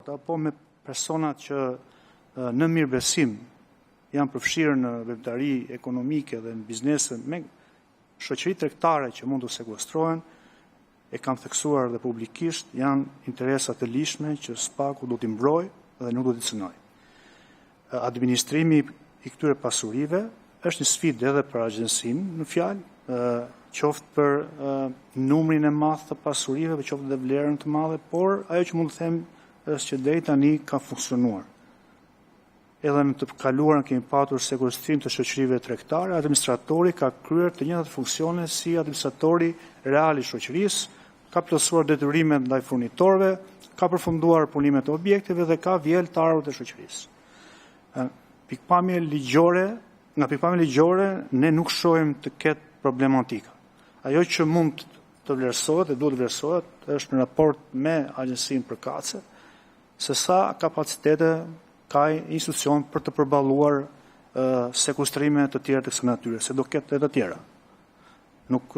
forta, po me personat që në mirëbesim janë përfshirë në veptari ekonomike dhe në biznese me shoqëri tregtare që mund të sekuestrohen, e kam theksuar dhe publikisht, janë interesat e lishme që SPAK-u do t'i mbrojë dhe nuk do t'i cënoj. Administrimi i këtyre pasurive është një sfidë edhe për agjensinë në fjalë, qoftë për numrin e madh të pasurive, qoftë dhe vlerën të madhe, por ajo që mund të them është që deri tani ka funksionuar. Edhe në të kaluarën kemi patur sekuestrim të shoqërive tregtare, administratori ka kryer të njëjtat funksione si administratori real i shoqërisë, ka plotësuar detyrimet ndaj furnitorëve, ka përfunduar punimet e objekteve dhe ka vjel të arrët e shoqërisë. Nga pikpamje ligjore, ne nuk shohim të ketë problematika. Ajo që mund të vlerësohet dhe duhet të vlerësohet është në raport me agjensinë përkatëse, se sa kapacitete ka institucion për të përballuar sekuestrime të tjera të kësaj natyre, se do ketë edhe të tjera. Nuk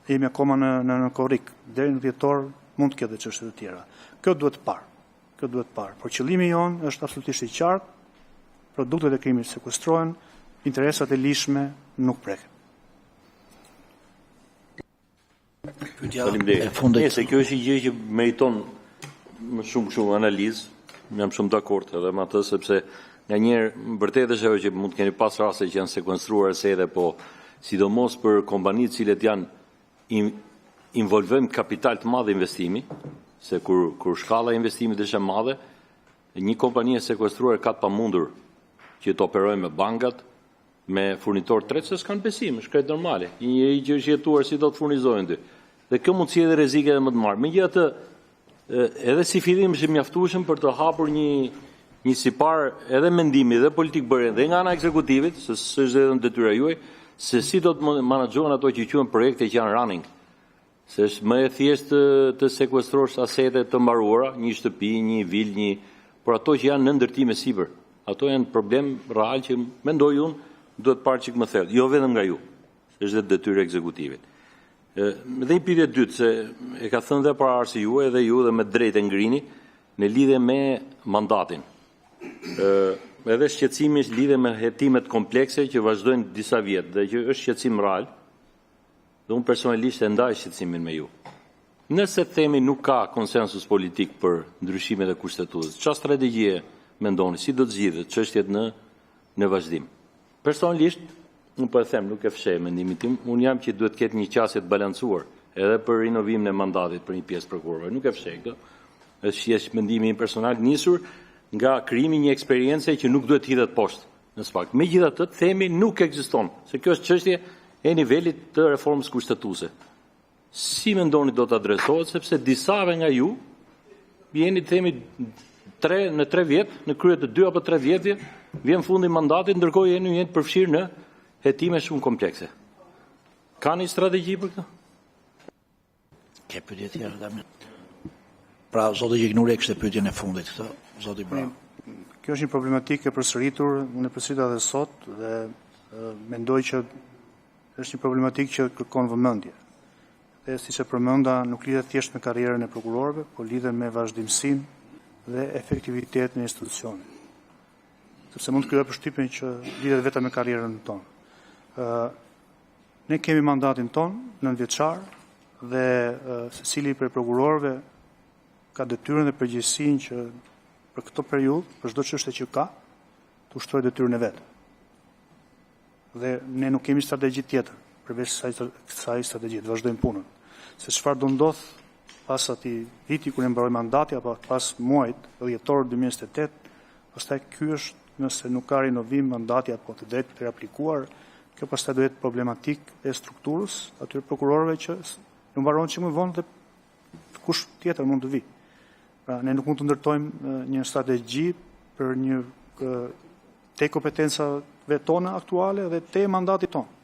jemi akoma në korrik, deri në dhjetor mund të ketë çështje të tjera. Kjo duhet parë. Por qëllimi jonë është absolutisht i qartë, produktet e krimit sekuestrohen, interesat e lishme nuk preken. Se kjo është një gjë që meriton më shumë analizë, jam shumë dakord edhe me atë, sepse nga njerë vërtet është ajo që mund të keni pas raste që janë sekuestruar se edhe, po sidomos për kompanitë cilët janë involvojnë kapital të madh investimi, se kur shkalla e investimit është e madhe, një kompani e sekuestruar ka të pamundur që të operojnë me bankat, me furnitor tretë, se s'kanë besim, është krejt normale. Një që është jetuar si do të furnizojnë ty. Dhe kjo mund të sjellë rrezik edhe më të madh. Megjithatë, edhe si fillim është mjaftueshëm për të hapur një sipar edhe mendimi dhe politik bërë dhe nga ana ekzekutivit, se është edhe në detyra juaj, se si do të menaxhohen ato që quhen projekte që janë running. Se është më e thjeshtë të sekuestrosh asete të mbaruara, një shtëpi, një vilë, por ato që janë në ndërtim e sipër. Ato janë problem real që mendoj unë duhet parë çik më thellë, jo vetëm nga ju, është dhe detyrë ekzekutivit. Dhe një pyetje dytë, se e ka thënë dhe para arsi juaj dhe ju dhe me drejtë e ngrini në lidhje me mandatin. Edhe shqetësimi është lidhje me hetimet komplekse që vazhdojnë disa vjet dhe që është shqetësim real. Dhe unë personalisht e ndaj shqetësimin me ju. Nëse themi nuk ka konsensus politik për ndryshimet e kushtetutës, çfarë strategjie mendoni, si do të zgjidhet çështjet në vazhdim? Personalisht, unë po e them, nuk e fshej mendimin tim, unë jam që duhet ketë një qasje të balancuar edhe për rinovimin e mandatit për një pjesë prokurorëve. Nuk e fshej këtë. Është mendimi im personal nisur nga krijimi një eksperiencë që nuk duhet hidhet poshtë në SPAK. Megjithatë, themi nuk ekziston, se kjo është çështje e nivelit të reformës kushtetuese. Si mendoni do të adresohet, sepse disave nga ju jeni të themi në 3 vjet, në krye të 2 apo 3 vjetje, vjen fundi mandatit, ndërkohë jeni të përfshirë në hetime shumë komplekse. Ka një strategji për këtë? Ke pyetje tjera, Damir? Pra, zoti Gjignuri e kishte pyetjen e fundit këtë, zoti Bra. Kjo është një problematikë e përsëritur, unë e përsërita dhe sot, dhe mendoj që është një problematikë që kërkon vëmendje. Dhe siç e përmenda, nuk lidhet thjesht me karrierën e prokurorëve, por lidhet me vazhdimsinë dhe efektivitetin e institucionit. Sepse mund të krijojë përshtypjen që lidhet vetëm me karrierën tonë. Ne kemi mandatin tonë 9 vjeçar dhe secili prej prokurorëve ka detyrën dhe përgjegjësinë që për këtë periudhë, për çdo çështje që ka, të ushtrojë detyrën e vet. Dhe ne nuk kemi strategji tjetër përveç kësaj strategjie, të vazhdojmë punën. Se çfarë do ndodh pas atij viti kur e mbaroi mandati apo pas muajit dhjetor 2028, pastaj ky është, nëse nuk ka rinovim mandati apo të drejtë të aplikuar, kjo pastaj do jetë problematik e strukturës atyre prokurorëve që nuk mbaron që më vonë dhe kush tjetër mund të vi. Pra, ne nuk mund të ndërtojmë një strategji për një te kompetencave tona aktuale dhe te mandatit tonë.